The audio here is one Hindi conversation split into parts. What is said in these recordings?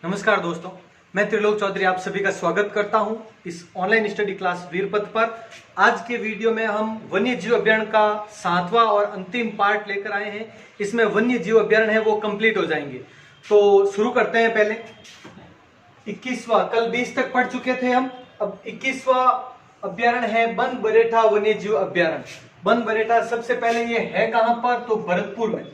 नमस्कार दोस्तों, मैं त्रिलोक चौधरी आप सभी का स्वागत करता हूं इस ऑनलाइन स्टडी क्लास वीरपथ पर। आज के वीडियो में हम वन्य जीव अभ्यारण्य का 7वां और अंतिम पार्ट लेकर आए हैं। इसमें वन्य जीव अभ्यारण्य है वो कंप्लीट हो जाएंगे। तो शुरू करते हैं। पहले 21वां, कल 20 तक पढ़ चुके थे हम। अब 21वां अभ्यारण्य है बन बरेठा वन्य जीव अभ्यारण्य। बन बरेठा सबसे पहले ये है कहां पर, तो भरतपुर में।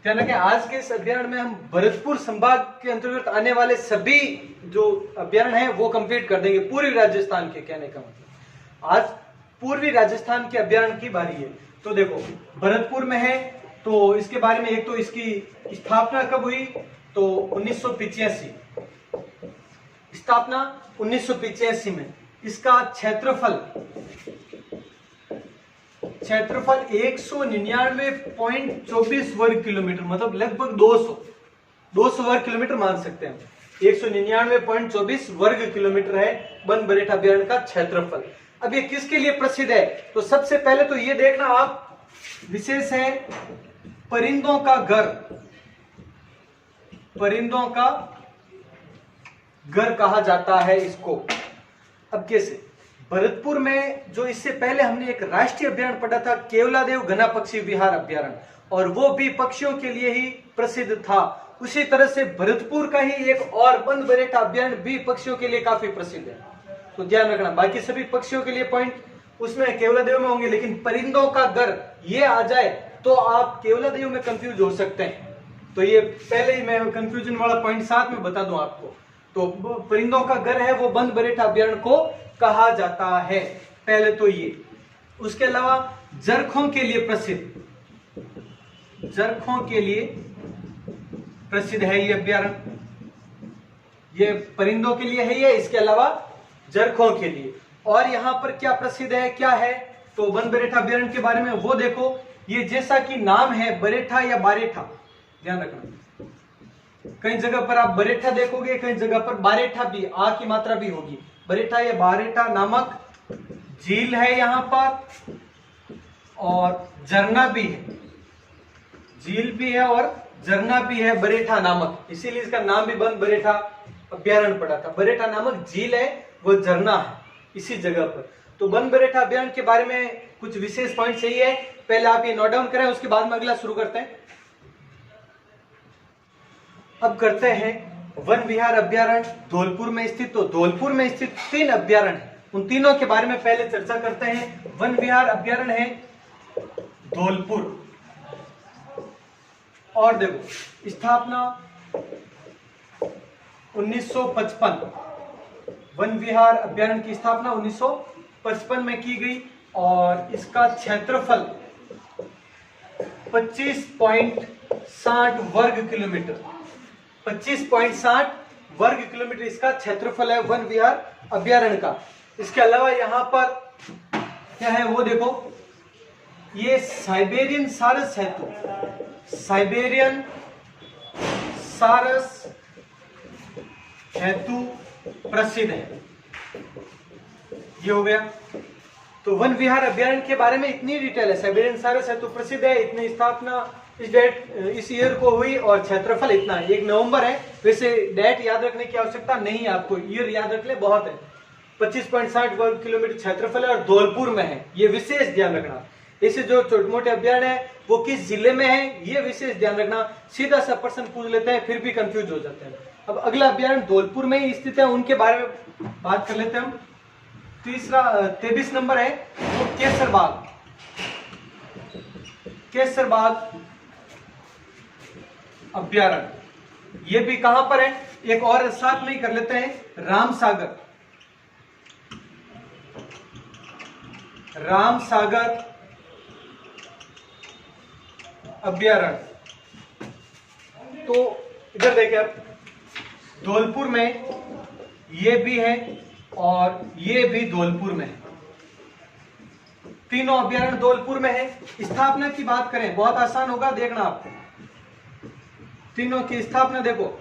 ध्यान रखें, आज के इस अभ्यारण्य में हम भरतपुर संभाग के अंतर्गत आने वाले सभी जो अभ्यारण्य है वो कंप्लीट कर देंगे। पूर्वी राजस्थान के, कहने का मतलब आज पूर्वी राजस्थान के अभ्यारण्य की बारी है। तो देखो भरतपुर में है, तो इसके बारे में एक तो इसकी स्थापना कब हुई, तो 1985 स्थापना 1985 में। इसका क्षेत्रफल 199.24 वर्ग किलोमीटर, मतलब लगभग 200 वर्ग किलोमीटर मान सकते हैं। 199.24 वर्ग किलोमीटर है बन बरेठा अभ्यारण्य का क्षेत्रफल। अब ये किसके लिए प्रसिद्ध है, तो सबसे पहले तो ये देखना आप, विशेष है परिंदों का घर। परिंदों का घर कहा जाता है इसको। अब कैसे, भरतपुर में जो इससे पहले हमने एक राष्ट्रीय अभ्यारण्य पढ़ा था, केवलादेव घना पक्षी विहार अभ्यारण्य, और वो भी पक्षियों के लिए ही प्रसिद्ध था। उसी तरह से भरतपुर का ही एक और बन बरेठा अभ्यारण्य भी पक्षियों के लिए काफी प्रसिद्ध है। तो ध्यान रखना, बाकी सभी पक्षियों के लिए पॉइंट उसमें केवलादेव में होंगे, लेकिन परिंदों का घर ये आ जाए तो आप केवलादेव में कंफ्यूज हो सकते हैं। तो ये पहले ही मैं कंफ्यूजन वाला पॉइंट साथ में बता दूं आपको। तो परिंदों का घर है वो बन बरेठा अभ्यारण्य को कहा जाता है, पहले तो ये। उसके अलावा जरखों के लिए प्रसिद्ध, जरखों के लिए प्रसिद्ध है ये अभ्यारण्य। ये परिंदों के लिए है ये, इसके अलावा जरखों के लिए। और यहां पर क्या प्रसिद्ध है, क्या है, तो बन बरेठा अभ्यारण्य के बारे में वो देखो। ये जैसा कि नाम है बरेठा या बारेठा, ध्यान रखना, कई जगह पर आप बरेठा देखोगे, कई जगह पर बारेठा भी, आ की मात्रा भी होगी। बरेठा या बारेठा नामक झील है यहां पर, और झरना भी है, झील भी है और झरना भी है बरेठा नामक, इसीलिए इसका नाम भी बन बरेठा अभ्यारण्य पड़ा था। बरेठा नामक झील है, वो झरना है इसी जगह पर। तो बन बरेठा अभ्यारण्य के बारे में कुछ विशेष पॉइंट सही है, पहले आप ये नोट डाउन करें, उसके बाद में अगला शुरू करते हैं। अब करते हैं वन विहार अभ्यारण्य धौलपुर में स्थित। तो धौलपुर में स्थित 3 अभ्यारण्य है, उन तीनों के बारे में पहले चर्चा करते हैं। वन विहार अभ्यारण्य है धौलपुर, और देखो स्थापना 1955, वन विहार अभ्यारण्य की स्थापना 1955 में की गई, और इसका क्षेत्रफल 25.60 वर्ग किलोमीटर, 25.60 वर्ग किलोमीटर इसका क्षेत्रफल है वन विहार अभ्यारण्य का। इसके अलावा यहां पर क्या है वो देखो, ये साइबेरियन सारस सेतु, साइबेरियन सारस सेतु प्रसिद्ध है। ये हो गया। तो वन विहार अभ्यारण्य के बारे में इतनी डिटेल है, साइबेरियन सारस सेतु प्रसिद्ध है, इतनी स्थापना इस डेट इस ईयर को हुई, और क्षेत्रफल इतना है, 1 नवंबर है। वैसे डेट याद रखने की आवश्यकता नहीं है, आपको ईयर याद रख ले बहुत है। 25.60 वर्ग किलोमीटर क्षेत्रफल है और धौलपुर में है, ये विशेष ध्यान रखना। ऐसे जो छोटे मोटे अभ्यारण्य है वो किस जिले में है, ये विशेष ध्यान रखना। सीधा सा प्रश्न पूछ लेते हैं फिर भी कंफ्यूज हो जाते हैं। अब अगला अभ्यारण्य धौलपुर में ही स्थित है, उनके बारे में बात कर लेते हैं हम। 23 नंबर है वो केसरबाग। केसरबाग अभ्यारण्य, ये भी कहां पर है, एक और साथ में ही कर लेते हैं, रामसागर। रामसागर अभ्यारण्य। तो इधर देखिए आप, धौलपुर में ये भी है और ये भी धौलपुर में है, तीनों अभ्यारण्य धौलपुर में है। स्थापना की बात करें, बहुत आसान होगा, देखना आपको तीनों की स्थापना देखो।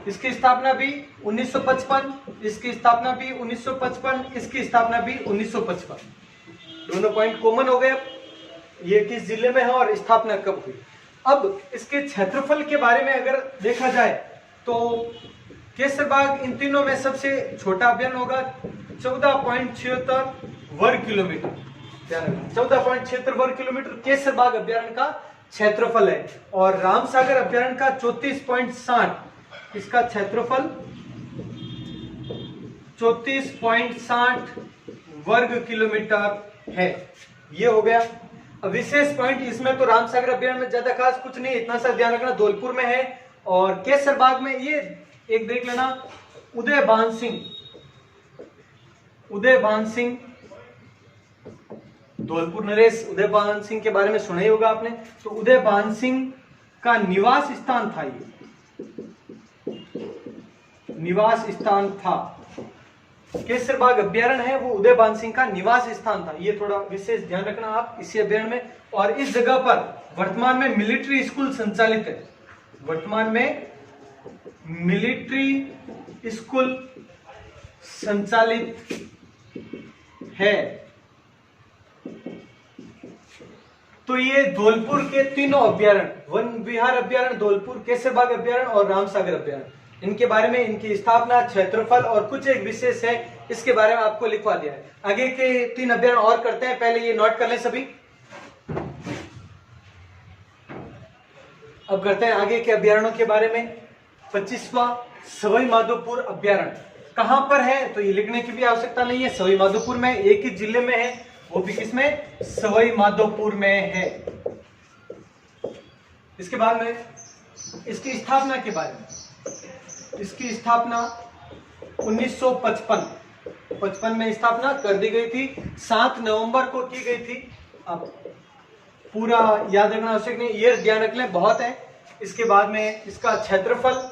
इसकी स्थापना भी 1955, इसकी स्थापना भी 1955, इसकी स्थापना भी 1955। दोनों पॉइंट कॉमन हो गए। ये किस जिले में है और स्थापना कब हुई। अब इसके क्षेत्रफल के बारे में अगर देखा जाए तो केसरबाग इन तीनों में सबसे छोटा अभ्यारण्य होगा, 14.76 वर्ग किलोमीटर। 14.76 वर्ग किलोमीटर केसरबाग अभ्यारण्य का क्षेत्रफल है, और रामसागर अभ्यारण्य का 34.60, इसका क्षेत्रफल 34.60 वर्ग किलोमीटर है। ये हो गया। अब विशेष पॉइंट इसमें तो रामसागर अभ्यारण्य में ज्यादा खास कुछ नहीं, इतना सा ध्यान रखना धौलपुर में है, और केसरबाग में ये एक देख लेना, उदयभान सिंह धौलपुर नरेश उदयभान सिंह के बारे में सुना ही होगा आपने। तो उदयभान सिंह का निवास स्थान था, ये निवास स्थान था। केसरबाग अभ्यारण्य है वो उदयभान सिंह का निवास स्थान था, ये थोड़ा विशेष ध्यान रखना आप इसी अभ्यारण्य में। और इस जगह पर वर्तमान में मिलिट्री स्कूल संचालित है, वर्तमान में मिलिट्री स्कूल संचालित है। तो ये धौलपुर के तीनों अभ्यारण्य, वन विहार अभ्यारण्य, धौलपुर, केसरबाग अभ्यारण्य और रामसागर अभ्यारण्य, इनके बारे में, इनकी स्थापना, क्षेत्रफल और कुछ एक विशेष है, इसके बारे में आपको लिखवा दिया है। आगे के 3 अभ्यारण्य और करते हैं, पहले ये नोट कर लें सभी। अब करते हैं आगे के अभ्यारण्यों के बारे में। 25वां सवाई माधोपुर अभ्यारण्य कहां पर है, तो ये लिखने की भी आवश्यकता नहीं है, सवाई माधोपुर में, एक ही जिले में है, वो भी किसमें, सवाई माधोपुर में है। इसके बाद में इसकी स्थापना के बारे में, इसकी स्थापना 1955 में स्थापना कर दी गई थी, 7 नवंबर को की गई थी। अब पूरा याद रखना आवश्यक नहीं, ये ध्यान रख लें, बहुत है। इसके बाद में इसका क्षेत्रफल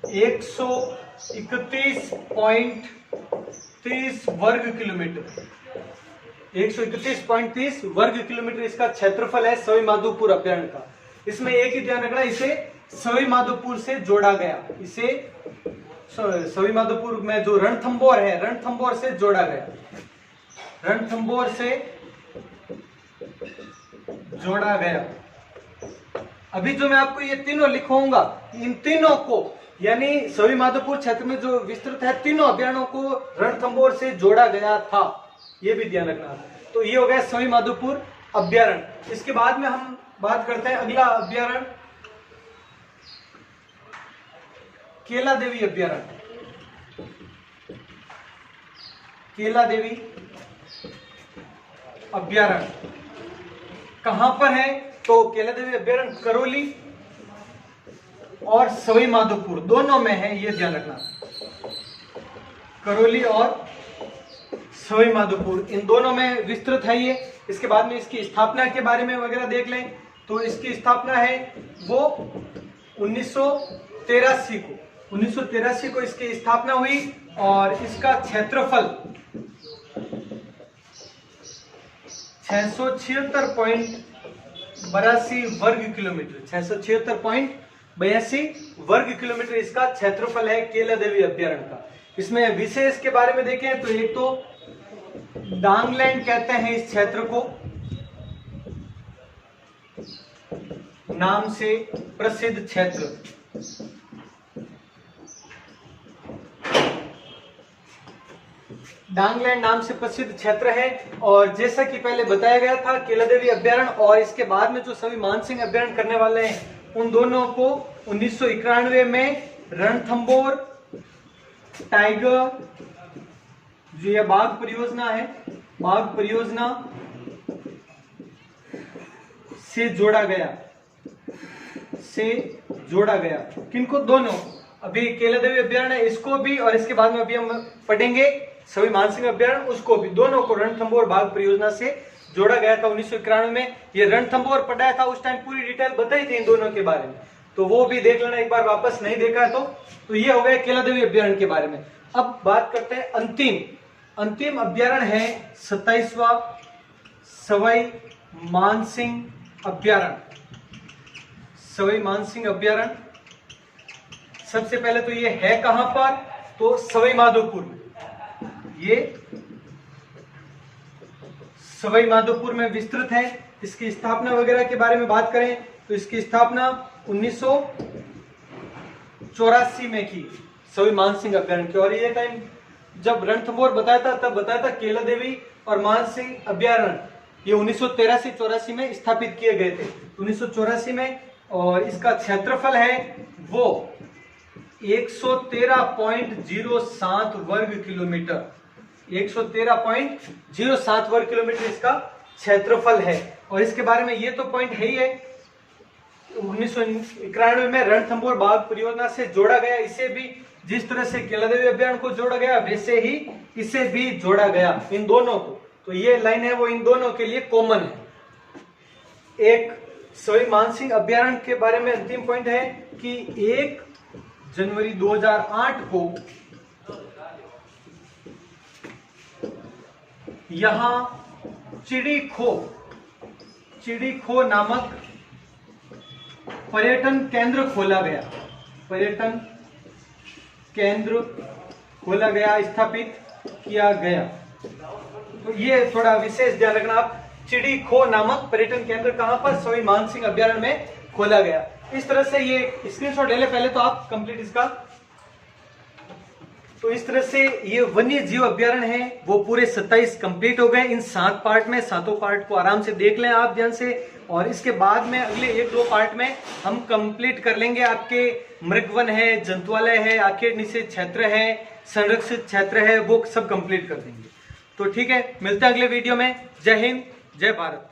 131.30 वर्ग किलोमीटर, 131.30 वर्ग किलोमीटर इसका क्षेत्रफल है सवाई माधोपुर अभ्यारण्य का। इसमें एक ही ध्यान रखना, इसे सवाई माधोपुर से जोड़ा गया, इसे सवाई माधोपुर में जो रणथंभौर है, रणथंभौर से जोड़ा गया, रणथंभौर से जोड़ा गया। अभी जो मैं आपको ये तीनों लिखूंगा, इन तीनों को, यानी सवाई माधोपुर क्षेत्र में जो विस्तृत है, तीनों अभ्यारण्यों को रणथंभौर से जोड़ा गया था, ये भी ध्यान रखना। तो ये हो गया सवाई माधोपुर अभ्यारण्य। इसके बाद में हम बात करते हैं अगला अभ्यारण्य, केला देवी अभ्यारण्य। केला देवी अभ्यारण्य कहां पर है, तो केला देवी अभ्यारण्य करौली और सवाई माधोपुर दोनों में है, ये ध्यान रखना। करौली और सवाई माधोपुर इन दोनों में विस्तृत है ये। इसके बाद में इसकी स्थापना के बारे में वगैरह देख लें, तो इसकी स्थापना है वो 1983 को इसकी स्थापना हुई, और इसका क्षेत्रफल 676.82 वर्ग किलोमीटर, 676.82 वर्ग किलोमीटर इसका क्षेत्रफल है केला देवी अभ्यारण्य का। इसमें विशेष के बारे में देखें तो एक तो डांगलैंड कहते हैं इस क्षेत्र को, नाम से प्रसिद्ध क्षेत्र, डांगलैंड नाम से प्रसिद्ध क्षेत्र है। और जैसा कि पहले बताया गया था, केला देवी अभ्यारण्य और इसके बाद में जो सभी मानसिंह अभ्यारण्य करने वाले हैं, उन दोनों को 1991 में रणथंभौर टाइगर, जो ये बाघ परियोजना है, बाघ परियोजना से जोड़ा गया। किनको, दोनों, अभी केला देवी अभ्यारण्य इसको भी, और इसके बाद में अभी हम पढ़ेंगे सभी मानसिंह अभ्यारण्य उसको भी, दोनों को रणथंभौर बाघ परियोजना से जोड़ा गया था 1991 में। ये रणथंभौर पढ़ाया था उस टाइम, पूरी डिटेल बताई थी इन दोनों के बारे में, तो वो भी देख लेना एक बार, वापस नहीं देखा है तो ये हो गया केला देवी अभ्यारण्य के बारे में। अब बात करते हैं अंतिम अभ्यारण्य है 27वां सवाई मानसिंह अभ्यारण्य। सवाई मानसिंह अभ्यारण्य सबसे पहले तो ये है कहां पर, तो सवाई माधोपुर में, ये सवाई माधोपुर में विस्तृत है। इसकी स्थापना वगैरह के बारे में बात करें तो इसकी स्थापना 1983 1984 में की सवाई मानसिंह अभ्यारण्य की। और ये टाइम जब रणथंभौर बताया था तब बताया था केला देवी और मानसिंह अभ्यारण्य ये 1983-84 में स्थापित किए गए थे 1984 में। और इसका क्षेत्रफल है वो 113.07 वर्ग किलोमीटर, 113.07 वर्ग किलोमीटर इसका क्षेत्रफल है। और इसके बारे में ये तो पॉइंट है ही है, 1991 में रणथंभौर बाघ परियोजना से जोड़ा गया। इसे भी जिस तरह से केला देवी अभ्यारण्य को जोड़ा गया वैसे ही इसे भी जोड़ा गया, इन दोनों को। तो ये लाइन है वो इन दोनों के लिए कॉमन है। एक सवाई मानसिंह अभ्यारण्य के बारे में अंतिम पॉइंट है कि 1 जनवरी 2008 को यहां चिड़ी खो नामक पर्यटन केंद्र खोला गया, पर्यटन केंद्र खोला गया, स्थापित किया गया। तो ये थोड़ा विशेष ध्यान रखना आप, चिड़ी खो नामक पर्यटन केंद्र कहां पर, सवाई मानसिंह अभ्यारण्य में खोला गया। इस तरह से ये स्क्रीनशॉट ले ले पहले तो आप कंप्लीट इसका। तो इस तरह से ये वन्य जीव अभ्यारण्य है वो पूरे 27 कंप्लीट हो गए इन 7 पार्ट में। 7 पार्ट को आराम से देख लें आप ध्यान से। और इसके बाद में अगले 1-2 पार्ट में हम कंप्लीट कर लेंगे आपके मृगवन है, जंतुआलय है, आखेट निषेध क्षेत्र है, संरक्षित क्षेत्र है, वो सब कंप्लीट कर देंगे। तो ठीक है, मिलते हैं अगले वीडियो में। जय हिंद, जय भारत।